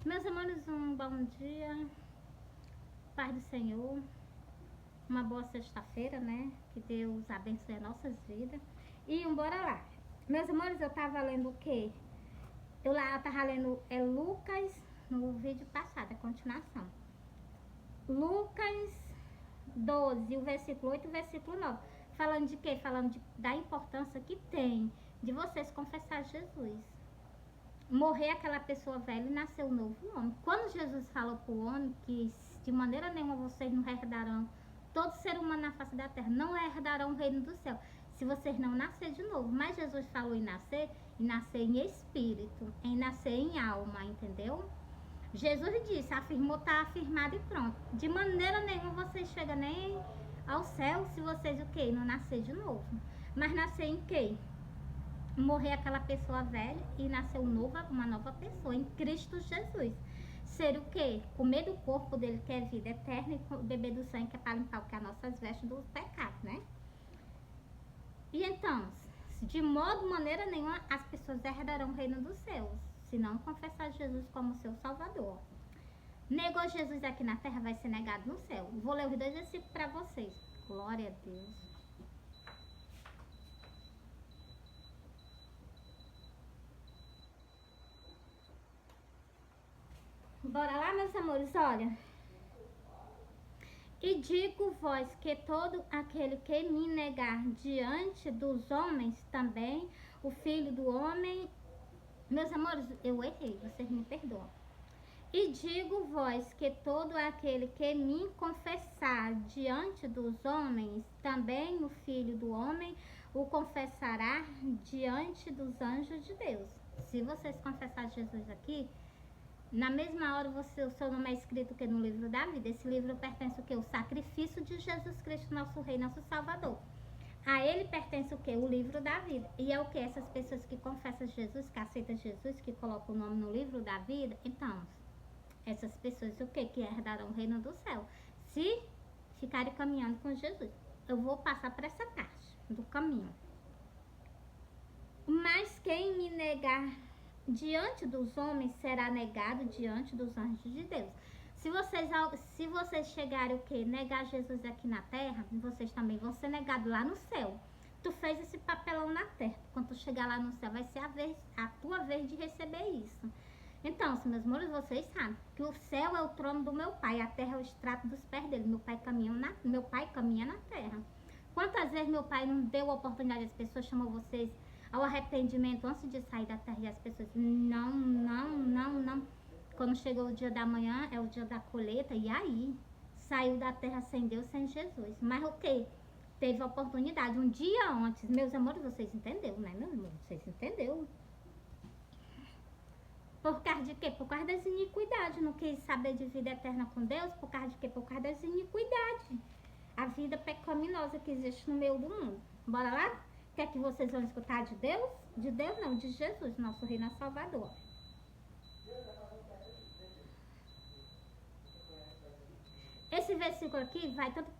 Meus amores, um bom dia, paz do Senhor, uma boa sexta-feira, né? Que Deus abençoe as nossas vidas. E bora lá. Meus amores, eu tava lendo o quê? Eu tava lendo Lucas no vídeo passado, a continuação. Lucas 12, o versículo 8 e o versículo 9. Falando de quê? Falando da importância que tem de vocês confessar Jesus. Morrer aquela pessoa velha e nascer um novo homem. Quando Jesus falou para o homem que de maneira nenhuma vocês não herdarão, todo ser humano na face da terra não herdarão o reino do céu, se vocês não nascer de novo. Mas Jesus falou em nascer em espírito, em nascer em alma, entendeu? Jesus disse, afirmou, está afirmado e pronto. De maneira nenhuma vocês chegam nem ao céu se vocês o quê? Não nascer de novo. Mas nascer em quê? Morrer aquela pessoa velha e nascer uma nova pessoa em Cristo Jesus. Ser o quê? Comer do corpo dele, que é vida eterna, e beber do sangue, que é para limpar o que é as nossas vestes dos pecados, né? E então, de maneira nenhuma, as pessoas herdarão o reino dos céus, se não confessar Jesus como seu Salvador. Negou Jesus aqui na terra, vai ser negado no céu. Vou ler os 2 versículos para vocês. Glória a Deus. Bora lá, meus amores, olha. E digo-vos que todo aquele que me negar diante dos homens, também o Filho do Homem... Meus amores, eu errei, vocês me perdoam. E digo-vos que todo aquele que me confessar diante dos homens, também o Filho do Homem o confessará diante dos anjos de Deus. Se vocês confessarem Jesus aqui, na mesma hora o seu nome é escrito que no livro da vida. Esse livro pertence o que? O sacrifício de Jesus Cristo, nosso Rei, nosso Salvador. A ele pertence o que? O livro da vida. E é o que? Essas pessoas que confessam Jesus, que aceitam Jesus, que colocam o nome no livro da vida. Então, essas pessoas o que? Que herdarão o reino do céu. Se ficarem caminhando com Jesus. Eu vou passar por essa parte do caminho. Mas quem me negar diante dos homens será negado diante dos anjos de Deus. Se vocês chegarem o que? Negar Jesus aqui na terra, vocês também vão ser negados lá no céu. Tu fez esse papelão na terra. Quando tu chegar lá no céu, vai ser a tua vez de receber isso. Então, meus amores, vocês sabem que o céu é o trono do meu pai, a terra é o extrato dos pés dele. Meu pai caminha na terra. Quantas vezes meu pai não deu a oportunidade, as pessoas chamam vocês ao arrependimento antes de sair da terra, e as pessoas não. Quando chegou o dia da manhã, é o dia da colheita, e aí saiu da terra sem Deus, sem Jesus. Mas o que? Teve a oportunidade um dia antes. Meus amores, vocês entenderam, né, meus amores? Vocês entenderam? Por causa de quê? Por causa das iniquidades. Não quis saber de vida eterna com Deus. Por causa de quê? Por causa das iniquidades. A vida pecaminosa que existe no meio do mundo. Bora lá? Quer que vocês vão escutar de Deus? De Deus não, de Jesus, nosso Rei, nosso Salvador. Esse versículo aqui vai tanto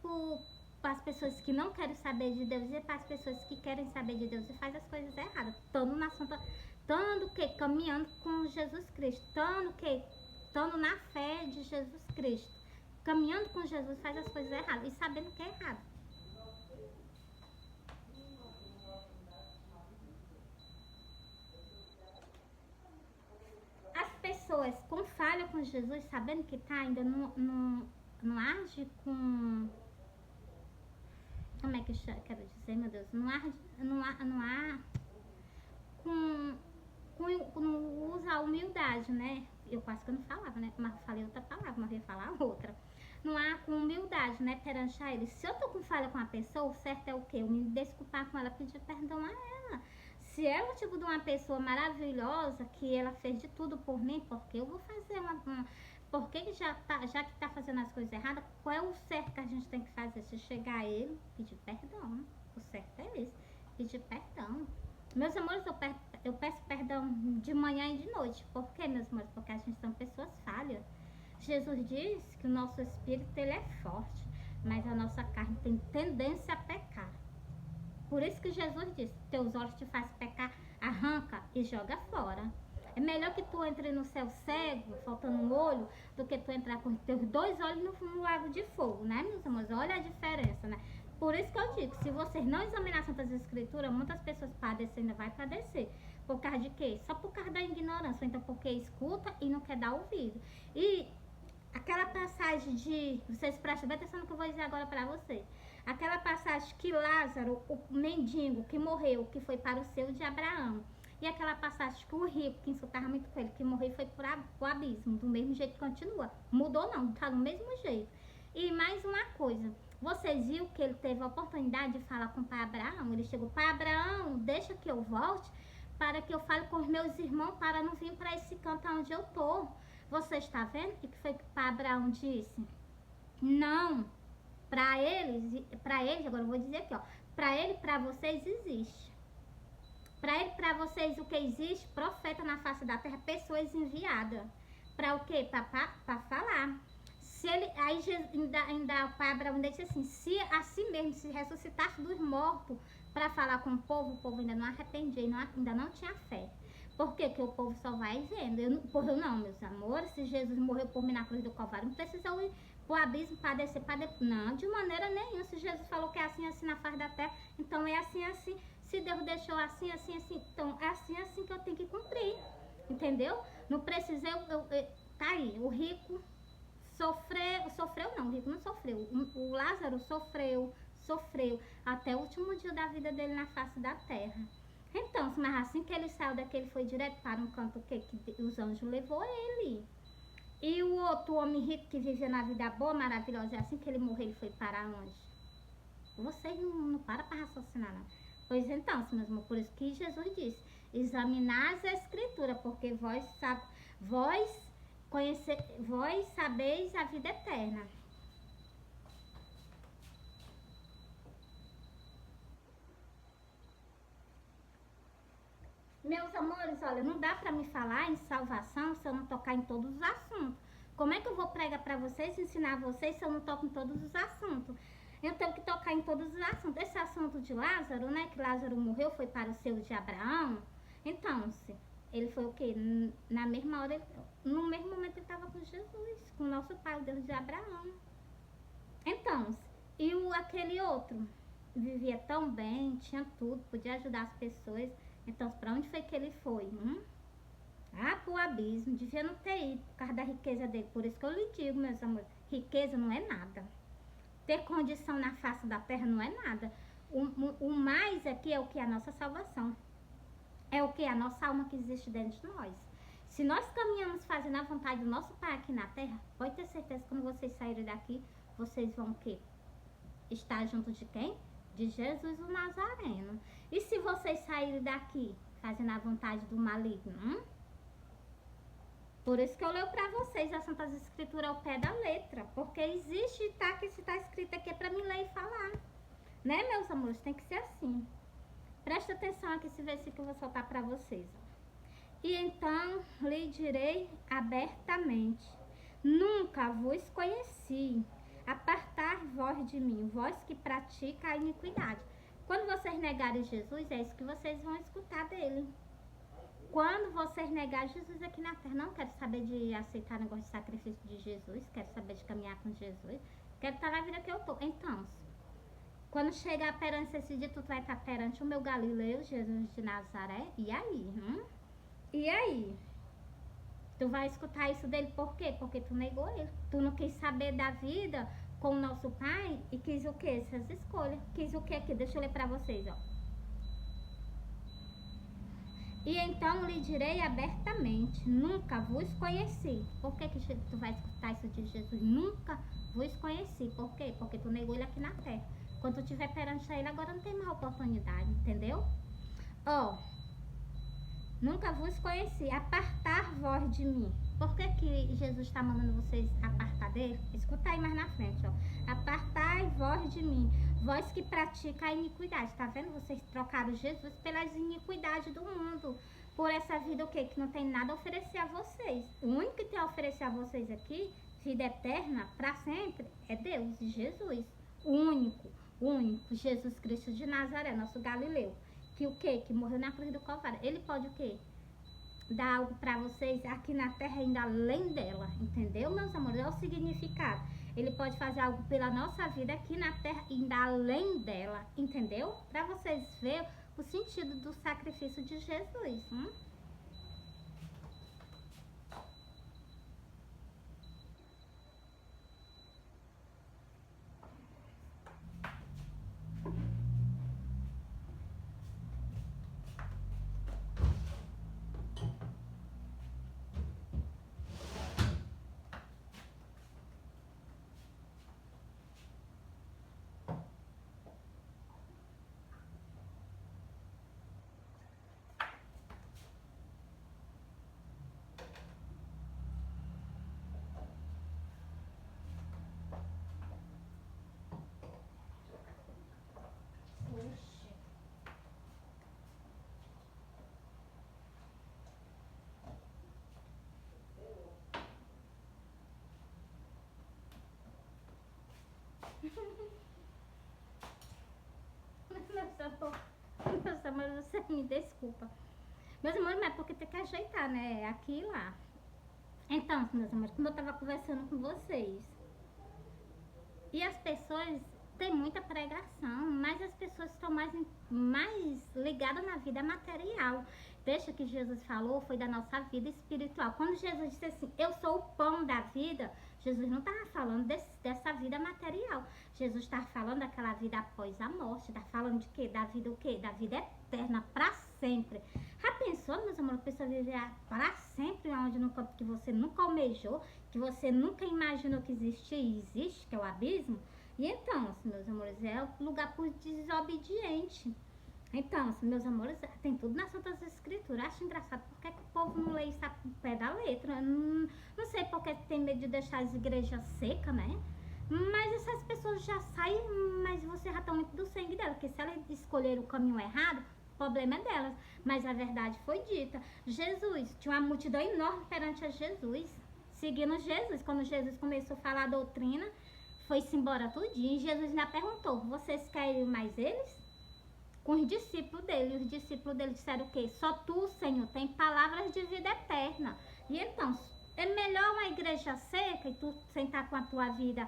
para as pessoas que não querem saber de Deus e para as pessoas que querem saber de Deus e fazem as coisas erradas. Estando que caminhando com Jesus Cristo, estando na fé de Jesus Cristo, caminhando com Jesus, faz as coisas erradas e sabendo que é errado. As pessoas com falha com Jesus, sabendo que tá, ainda não age com... Como é que eu quero dizer, meu Deus? Não usa a humildade, né? Eu quase que eu não falava, né? Mas falei outra palavra, mas eu ia falar outra. Não há com humildade, né? Perante a ele. Se eu tô com falha com a pessoa, o certo é o quê? Eu me desculpar com ela, pedir perdão a ela. Se ela é o tipo de uma pessoa maravilhosa, que ela fez de tudo por mim, porque eu vou fazer porque já que tá fazendo as coisas erradas, qual é o certo que a gente tem que fazer? Se chegar a ele, pedir perdão. O certo é esse, pedir perdão. Meus amores, eu peço perdão de manhã e de noite. Por quê, meus amores? Porque a gente são pessoas falhas. Jesus diz que o nosso espírito ele é forte, mas a nossa carne tem tendência a pecar. Por isso que Jesus disse, teus olhos te fazem pecar, arranca e joga fora. É melhor que tu entre no céu cego, faltando um olho, do que tu entrar com teus 2 olhos no lago de fogo, né, meus amores? Olha a diferença, né? Por isso que eu digo, se vocês não examinar as Santas Escrituras, muitas pessoas padecem, ainda vai padecer. Por causa de quê? Só por causa da ignorância, ou então porque escuta e não quer dar ouvido. E aquela passagem de... Vocês prestem bem atenção no que eu vou dizer agora para vocês. Aquela passagem que Lázaro, o mendigo que morreu, que foi para o seio de Abraão. E aquela passagem que o rico, que insultava muito com ele, que morreu e foi pro abismo. Do mesmo jeito continua. Mudou não, tá do mesmo jeito. E mais uma coisa. Vocês viram que ele teve a oportunidade de falar com o pai Abraão? Ele chegou, pai Abraão, deixa que eu volte para que eu fale com os meus irmãos para não vir para esse canto onde eu tô. Você está vendo o que foi que o pai Abraão disse? Não. Para eles, agora eu vou dizer aqui, ó. Para ele, para vocês existe. Para ele, para vocês, o que existe? Profeta na face da terra, pessoas enviadas. Para o quê? Para falar. Se ele, aí ainda o pai Abraão disse assim, se assim mesmo se ressuscitasse dos mortos para falar com o povo ainda não arrependia, ainda não tinha fé. Por quê? Porque o povo só vai vendo. Eu não, meus amores, se Jesus morreu por mim na cruz do Calvário, não precisa ir pro abismo para descer, não, de maneira nenhuma. Se Jesus falou que é assim, assim na face da terra, então é assim, assim. Se Deus deixou assim, assim, assim, então é assim, assim que eu tenho que cumprir. Entendeu? Não precisei, tá aí, o rico sofreu não, o rico não sofreu. O Lázaro sofreu até o último dia da vida dele na face da terra. Então, mas assim que ele saiu daqui, ele foi direto para um canto que os anjos levou ele. E o outro homem rico que vivia na vida boa, maravilhosa, assim que ele morreu, ele foi para onde? Vocês não param para raciocinar, não. Pois então, meus irmãos, por isso que Jesus disse, examinar as Escrituras, porque vós sabeis a vida eterna. Meus amores, olha, não dá pra me falar em salvação se eu não tocar em todos os assuntos. Como é que eu vou pregar pra vocês, ensinar vocês se eu não toco em todos os assuntos? Eu tenho que tocar em todos os assuntos. Esse assunto de Lázaro, né, que Lázaro morreu, foi para o seio de Abraão. Então, ele foi o quê? Na mesma hora, no mesmo momento ele estava com Jesus, com o nosso pai, o Deus de Abraão. Então, e aquele outro? Vivia tão bem, tinha tudo, podia ajudar as pessoas. Então, para onde foi que ele foi? Pro abismo. Devia não ter ido por causa da riqueza dele. Por isso que eu lhe digo, meus amores, riqueza não é nada. Ter condição na face da terra não é nada. O mais aqui é o que é a nossa salvação. É o que é a nossa alma que existe dentro de nós. Se nós caminhamos fazendo a vontade do nosso Pai aqui na terra, pode ter certeza que quando vocês saírem daqui, vocês vão o quê? Estar junto de quem? De Jesus o Nazareno. E se vocês saírem daqui fazendo a vontade do maligno? Por isso que eu leio para vocês as Santas Escrituras ao pé da letra. Porque existe, tá? Que se está escrito aqui é para mim ler e falar. Né, meus amores? Tem que ser assim. Presta atenção aqui esse versículo que eu vou soltar para vocês. E então lhe direi abertamente: nunca vos conheci. Apartar vós de mim, vós que pratica a iniquidade. Quando vocês negarem Jesus, é isso que vocês vão escutar dele. Quando vocês negarem Jesus aqui na terra, não quero saber de aceitar o negócio de sacrifício de Jesus, quero saber de caminhar com Jesus, quero estar na vida que eu tô. Então, quando chegar perante esse dia, tu vai estar perante o meu Galileu, Jesus de Nazaré, e aí? E aí? Tu vai escutar isso dele por quê? Porque tu negou ele. Tu não quis saber da vida com o nosso Pai e quis o quê? Essas escolhas. Quis o quê aqui? Deixa eu ler pra vocês, ó. E então lhe direi abertamente: nunca vos conheci. Por que tu vai escutar isso de Jesus? Nunca vos conheci. Por quê? Porque tu negou ele aqui na terra. Quando tu estiver perante ele, agora não tem mais oportunidade, entendeu? Ó. Nunca vos conheci, apartar vós de mim. Por que Jesus está mandando vocês apartar dele? Escuta aí mais na frente, ó. Apartai vós de mim, vós que praticam a iniquidade. Tá vendo? Vocês trocaram Jesus pelas iniquidades do mundo. Por essa vida o quê? Que não tem nada a oferecer a vocês. O único que tem a oferecer a vocês aqui, vida eterna, para sempre, é Deus e Jesus. O único, Jesus Cristo de Nazaré, nosso Galileu. Que o quê? Que morreu na cruz do Calvário. Ele pode o quê? dar algo para vocês aqui na terra ainda além dela, entendeu, meus amores? É o significado. Ele pode fazer algo pela nossa vida aqui na terra ainda além dela, entendeu? Para vocês verem o sentido do sacrifício de Jesus. Meus amores, você me desculpa. Meus amores, mas é porque tem que ajeitar, né? Aqui e lá. Então, meus amores, como eu tava conversando com vocês, e as pessoas têm muita pregação, mas as pessoas estão mais ligadas na vida material. Deixa que Jesus falou, foi da nossa vida espiritual. Quando Jesus disse assim, eu sou o pão da vida, Jesus não estava falando dessa vida material. Jesus está falando daquela vida após a morte. Está falando de quê? Da vida o quê? Da vida eterna, para sempre. Já pensou, meus amores, a pessoa viver para sempre, onde no campo que você nunca almejou, que você nunca imaginou que existia e existe, que é o abismo? E então, assim, meus amores, é o lugar para o desobediente. Então, assim, meus amores, tem tudo nas Santas Escrituras. Acho engraçado porque que o povo não lê isso ao pé da letra. Não sei porque tem medo de deixar as igrejas secas, né? Mas essas pessoas já saem, mas você já está muito do sangue dela. Porque se elas escolheram o caminho errado, o problema é delas. Mas a verdade foi dita. Jesus, tinha uma multidão enorme perante a Jesus, seguindo Jesus. Quando Jesus começou a falar a doutrina, foi-se embora tudinho. E Jesus ainda perguntou, vocês querem mais eles? Com os discípulos dele. Os discípulos dele disseram o quê? Só tu, Senhor, tem palavras de vida eterna. E então, é melhor uma igreja seca e tu sentar com a tua vida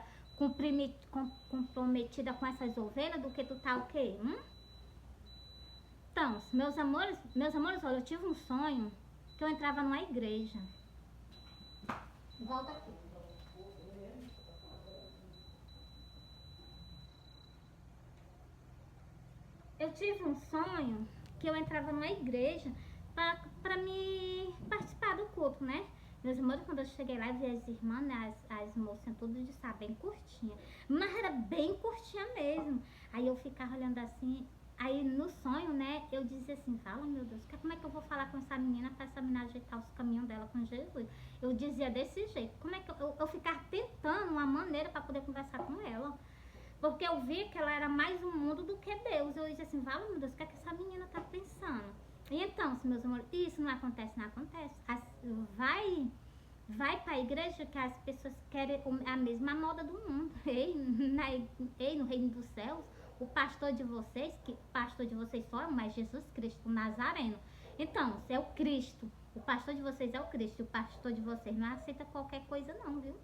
comprometida com essas ovelhas do que tu tá o quê? Então, meus amores, olha, eu tive um sonho que eu entrava numa igreja. Volta aqui. Eu tive um sonho que eu entrava numa igreja para me participar do culto, né? Meus amores, quando eu cheguei lá, vi as irmãs, né, as moças, tudo de saber, bem curtinha. Mas era bem curtinha mesmo. Aí eu ficava olhando assim, aí no sonho, né, eu dizia assim, fala, meu Deus, como é que eu vou falar com essa menina para essa menina ajeitar os caminhos dela com Jesus? Eu dizia desse jeito, como é que eu ficava tentando uma maneira para poder conversar com ela. Porque eu vi que ela era mais um mundo do que Deus. Eu disse assim, fala, meu Deus, o que é que essa menina tá pensando? E então, meus amores, isso não acontece. Vai para a igreja que as pessoas querem a mesma moda do mundo. Ei, no reino dos céus, o pastor de vocês só é mais Jesus Cristo, o Nazareno. Então, se é o Cristo, o pastor de vocês é o Cristo, o pastor de vocês não aceita qualquer coisa não, viu?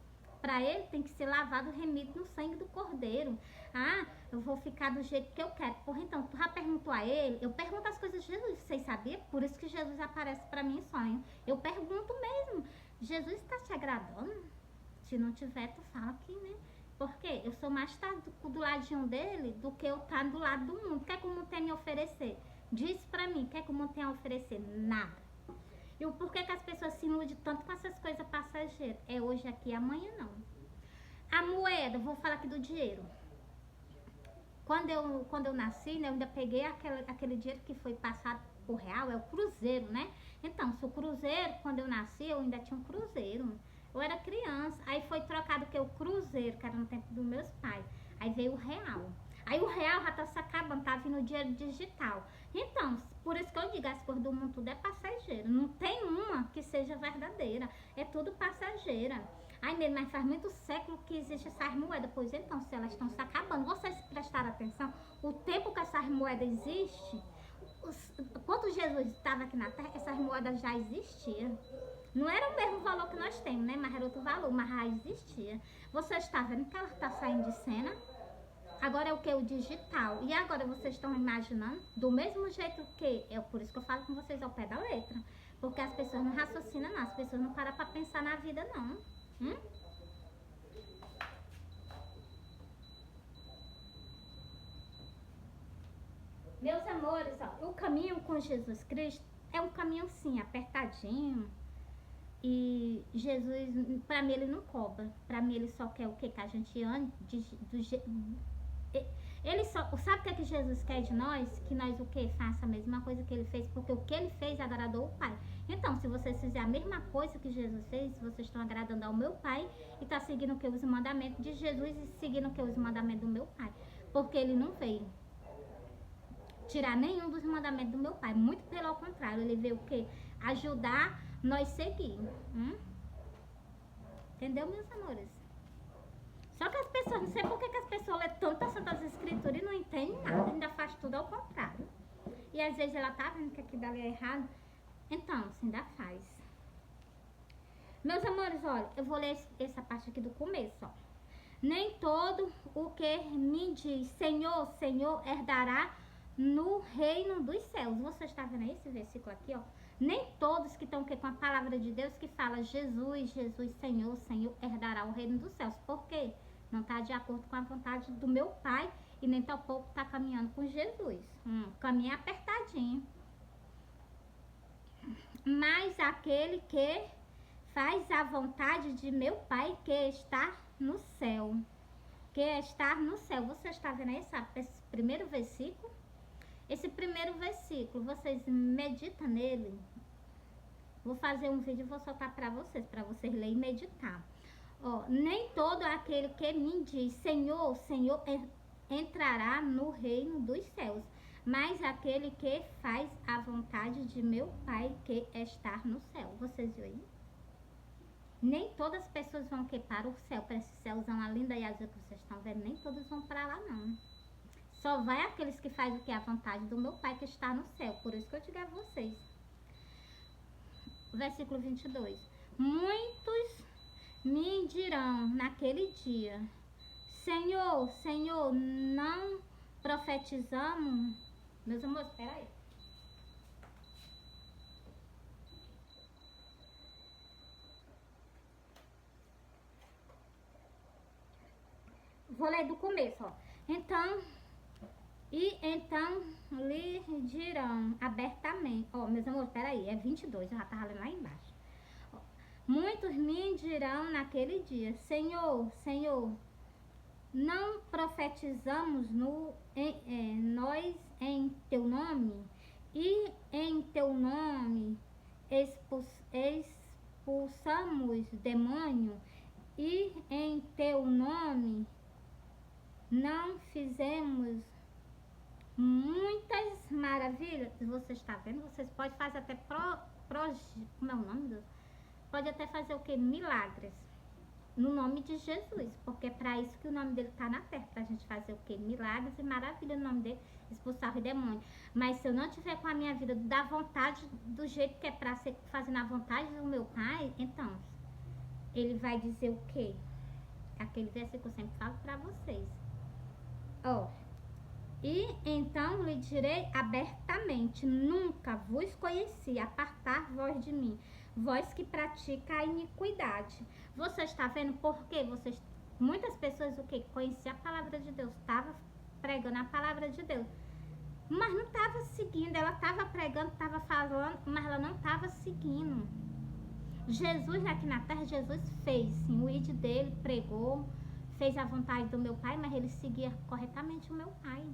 Para ele tem que ser lavado, remido no sangue do cordeiro. Ah, eu vou ficar do jeito que eu quero. Porra, então, tu já perguntou a ele? Eu pergunto as coisas de Jesus, vocês sabiam? Por isso que Jesus aparece para mim em sonho. Eu pergunto mesmo, Jesus está te agradando? Se não tiver, tu fala aqui, né? Porque eu sou mais do ladinho dele do que eu estar do lado do mundo. O que é que o mundo tem a me oferecer? Diz pra mim, o que é que o mundo tem a oferecer? Nada. E o porquê que as pessoas se iludem tanto com essas coisas passageiras? É hoje aqui e amanhã não. A moeda, vou falar aqui do dinheiro. Quando eu nasci, né, eu ainda peguei aquele dinheiro que foi passado por real, é o cruzeiro, né? Então, se o cruzeiro, quando eu nasci, eu ainda tinha um cruzeiro. Eu era criança, aí foi trocado o cruzeiro, que era no tempo dos meus pais. Aí veio o real. Aí o real já tá se acabando, tá vindo dinheiro digital. Então, por isso que eu digo, as coisas do mundo tudo é passageiro. Não tem uma que seja verdadeira. É tudo passageira. Ai, mesmo, mas faz muito século que existe essas moedas. Pois então, se elas estão se acabando, vocês prestaram atenção? O tempo que essas moedas existem, quando Jesus estava aqui na Terra, essas moedas já existiam. Não era o mesmo valor que nós temos, né? Mas era outro valor, mas já existia. Você está vendo que ela está saindo de cena? Agora é o que? O digital. E agora vocês estão imaginando? Do mesmo jeito que... É por isso que eu falo com vocês ao pé da letra. Porque as pessoas não raciocinam, não. As pessoas não param para pensar na vida, não. Meus amores, ó, o caminho com Jesus Cristo é um caminho, sim, apertadinho. E Jesus, pra mim, ele não cobra. Pra mim, ele só quer o que? Que a gente ande ele só, sabe o que Jesus quer de nós? Que nós o que? Faça a mesma coisa que ele fez, porque o que ele fez agradou o Pai. Então, se vocês fizerem a mesma coisa que Jesus fez, vocês estão agradando ao meu Pai e está seguindo o que? Os mandamentos de Jesus e seguindo o que? Os mandamentos do meu Pai. Porque ele não veio tirar nenhum dos mandamentos do meu Pai. Muito pelo contrário, ele veio o quê? Ajudar nós seguir. Entendeu, meus amores? Só que as pessoas, não sei por que as pessoas lêem tantas Santas Escrituras e não entendem nada, ainda faz tudo ao contrário. E às vezes ela tá vendo que aquilo dali é errado, então, se ainda faz. Meus amores, olha, eu vou ler essa parte aqui do começo, ó. Nem todo o que me diz Senhor, Senhor, herdará no reino dos céus. Você está vendo esse versículo aqui, ó? Nem todos que estão com a palavra de Deus que fala Jesus, Jesus, Senhor, Senhor, herdará o reino dos céus. Por quê? Não está de acordo com a vontade do meu Pai e nem tampouco está caminhando com Jesus. Caminho apertadinho. Mas aquele que faz a vontade de meu Pai que está no céu. Que está no céu. Você está vendo esse primeiro versículo? Esse primeiro versículo, vocês meditam nele. Vou fazer um vídeo e vou soltar para vocês lerem e meditar. Ó, nem todo aquele que me diz Senhor, Senhor, entrará no reino dos céus, mas aquele que faz a vontade de meu Pai que está no céu. Vocês viram aí? Nem todas as pessoas vão que para o céu, para esse céuzão ali da azul que vocês estão vendo, nem todos vão para lá não. Só vai aqueles que fazem o que é a vontade do meu Pai que está no céu. Por isso que eu digo a vocês. Versículo 22. Muitos me dirão naquele dia, Senhor, Senhor, não profetizamos? Meus amores, espera aí. Vou ler do começo, ó. Então lhe dirão abertamente. Ó, meus amores, peraí, é 22, eu já tava lendo lá embaixo. Ó, muitos me dirão naquele dia, Senhor, Senhor, não profetizamos nós em teu nome? E em teu nome expulsamos demônio? E em teu nome não fizemos muitas maravilhas? Você está vendo? Vocês podem fazer até como é o nome? Pode até fazer o que? Milagres no nome de Jesus, porque é para isso que o nome dele está na terra, para a gente fazer o que? Milagres e maravilhas no nome dele, expulsar o demônio. Mas se eu não tiver com a minha vida da vontade, do jeito que é para ser fazendo a vontade do meu Pai, então ele vai dizer o que? Aquele versículo que eu sempre falo para vocês. Ó, e então lhe direi abertamente, nunca vos conheci, apartar vós de mim, vós que pratica a iniquidade. Você está vendo por quê? Muitas pessoas o que? Conheciam a palavra de Deus, estava pregando a palavra de Deus, mas não estava seguindo. Ela estava pregando, estava falando, mas ela não estava seguindo. Jesus aqui na terra, Jesus fez sim, o id dele, pregou, fez a vontade do meu Pai, mas ele seguia corretamente o meu Pai.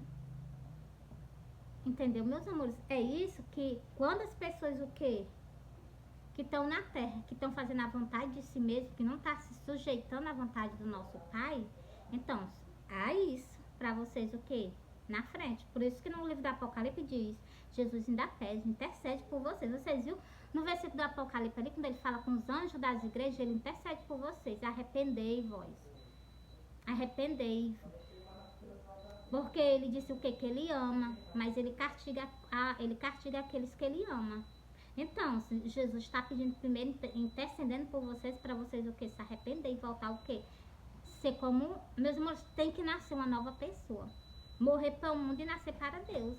Entendeu, meus amores? É isso que quando as pessoas o quê? Que estão na terra, que estão fazendo a vontade de si mesmo, que não está se sujeitando à vontade do nosso Pai, então, há isso para vocês o quê? Na frente. Por isso que no livro do Apocalipse diz, Jesus ainda pede, intercede por vocês. Vocês viram no versículo do Apocalipse ali, quando ele fala com os anjos das igrejas, ele intercede por vocês. Arrependei-vos. Arrependei-vos. Porque ele disse o que? Que ele ama, mas ele castiga aqueles que ele ama. Então, se Jesus está pedindo primeiro, intercedendo por vocês, para vocês o que? Se arrepender e voltar o que? Ser como, meus irmãos, tem que nascer uma nova pessoa. Morrer para o mundo e nascer para Deus.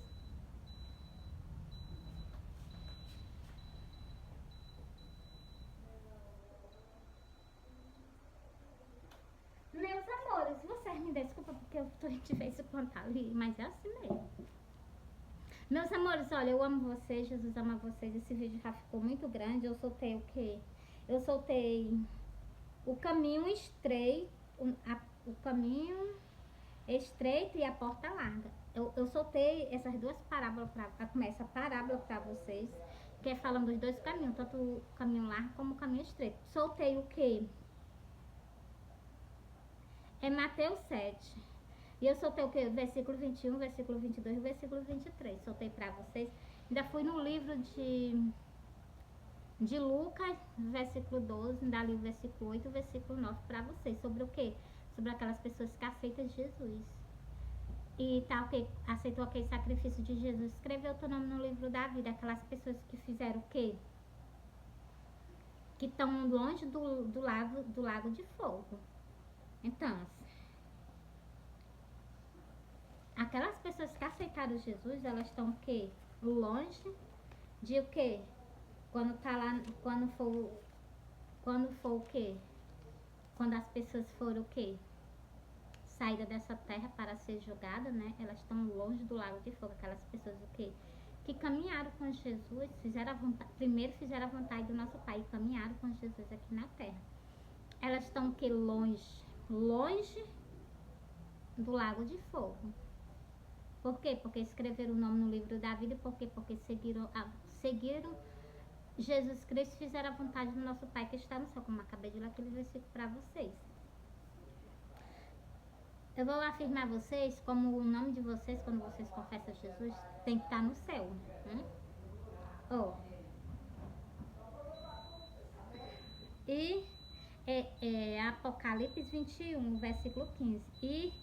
Meus amores, vocês me desculpa porque eu tô de vez em quando ali, mas é assim mesmo. Meus amores, olha, eu amo vocês, Jesus ama vocês. Esse vídeo já ficou muito grande. Eu soltei o quê? Eu soltei o caminho estreito, o caminho estreito e a porta larga. Eu soltei essas duas parábolas começa a parábola para vocês, que é falando dos dois caminhos, tanto o caminho largo como o caminho estreito. Soltei o quê? É Mateus 7. E eu soltei o quê? Versículo 21, versículo 22 e versículo 23. Soltei para vocês. Ainda fui no livro de Lucas, versículo 12, ainda li o versículo 8 e o versículo 9 para vocês. Sobre o quê? Sobre aquelas pessoas que aceitam Jesus. E tá o quê? Aceitou aquele sacrifício de Jesus. Escreveu o teu nome no livro da vida. Aquelas pessoas que fizeram o quê? Que estão longe do lago de fogo. Então, aquelas pessoas que aceitaram Jesus, elas estão o quê? Longe de o quê? Quando tá lá, quando for o quê? Quando as pessoas foram o quê? Saída dessa terra para ser julgada, né? Elas estão longe do lago de fogo. Aquelas pessoas o quê? Que caminharam com Jesus, primeiro fizeram a vontade do nosso Pai e caminharam com Jesus aqui na terra. Elas estão o quê? Longe do lago de fogo. Por quê? Porque escreveram o nome no livro da vida. Por quê? Porque seguiram Jesus Cristo e fizeram a vontade do nosso Pai que está no céu. Como acabei de ler aquele versículo para vocês. Eu vou afirmar a vocês como o nome de vocês, quando vocês confessam Jesus, tem que estar no céu. Oh. E Apocalipse 21, versículo 15. E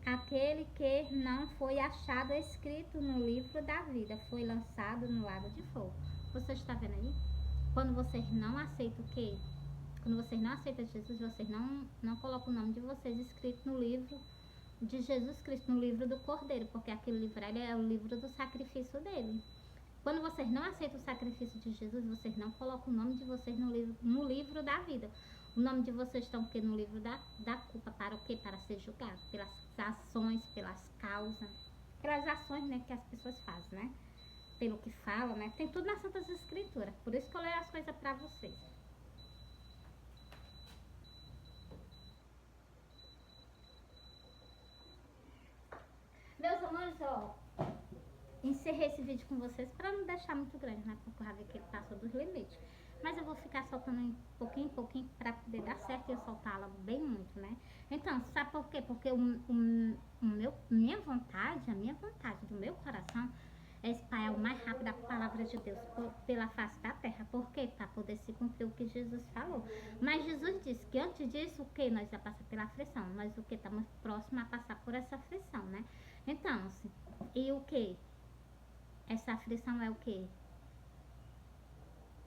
aquele que não foi achado escrito no livro da vida foi lançado no lago de fogo. Você está vendo aí? Quando vocês não aceitam o quê? Quando vocês não aceitam Jesus, vocês não colocam o nome de vocês escrito no livro de Jesus Cristo, no livro do Cordeiro, porque aquele livro é o livro do sacrifício dele. Quando vocês não aceitam o sacrifício de Jesus, vocês não colocam o nome de vocês no livro da vida. O nome de vocês estão no livro da culpa. Para o quê? Para ser julgado pelas ações, pelas causas, pelas ações, né, que as pessoas fazem, né? Pelo que falam, né? Tem tudo nas Santas Escrituras. Por isso que eu leio as coisas para vocês. Meus amores, ó, encerrei esse vídeo com vocês para não deixar muito grande, né? Porque eu já vi que ele passou dos limites. Mas eu vou ficar soltando em pouquinho para poder dar certo e eu soltá-la bem muito, né? Então, sabe por quê? Porque minha vontade do meu coração é espalhar o mais rápido a palavra de Deus pela face da terra. Por quê? Para poder se cumprir o que Jesus falou. Mas Jesus disse que antes disso, o que? Nós ia passar pela aflição. Nós o que? Estamos próximos a passar por essa aflição, né? Então, assim, e o que? Essa aflição é o que?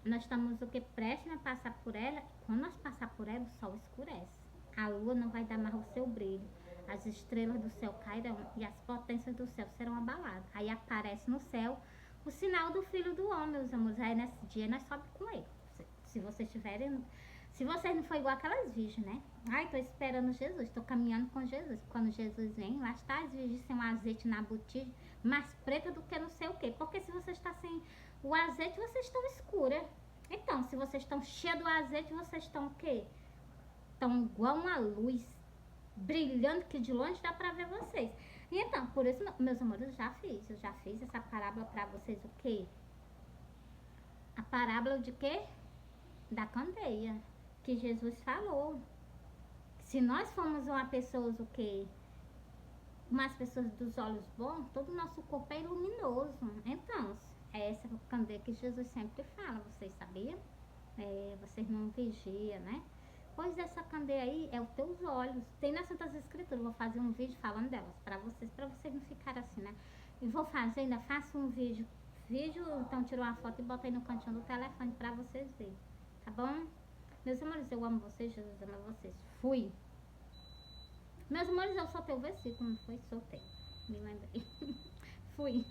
Nós estamos o que? Prestes a passar por ela. Quando nós passar por ela, o sol escurece. A lua não vai dar mais o seu brilho. As estrelas do céu cairão e as potências do céu serão abaladas. Aí aparece no céu o sinal do Filho do Homem, meus amores. Aí nesse dia nós sobe com ele. Se vocês tiverem... Se vocês não for igual aquelas virgens, né? Ai, tô esperando Jesus, tô caminhando com Jesus. Quando Jesus vem, lá está as virgens sem um azeite na botija, mais preta do que não sei o quê. Porque se você está sem o azeite, vocês estão escuras. Então, se vocês estão cheios do azeite, vocês estão o quê? Estão igual uma luz, brilhando, que de longe dá pra ver vocês. E então, por isso, meus amores, eu já fiz essa parábola pra vocês, o quê? A parábola de quê? Da candeia, que Jesus falou. Se nós formos uma pessoa, o quê? Umas pessoas dos olhos bons, todo o nosso corpo é luminoso. Então, é essa candeia que Jesus sempre fala, vocês sabiam? Vocês não vigiam, né? Pois essa candeia aí é os teus olhos. Tem nas Santas Escrituras, vou fazer um vídeo falando delas pra vocês não ficarem assim, né? E vou fazer, ainda faço um vídeo. Então tiro uma foto e boto aí no cantinho do telefone pra vocês verem. Tá bom? Meus amores, eu amo vocês, Jesus ama vocês. Fui. Meus amores, eu soltei o versículo, não foi? Soltei. Me lembrei. Fui.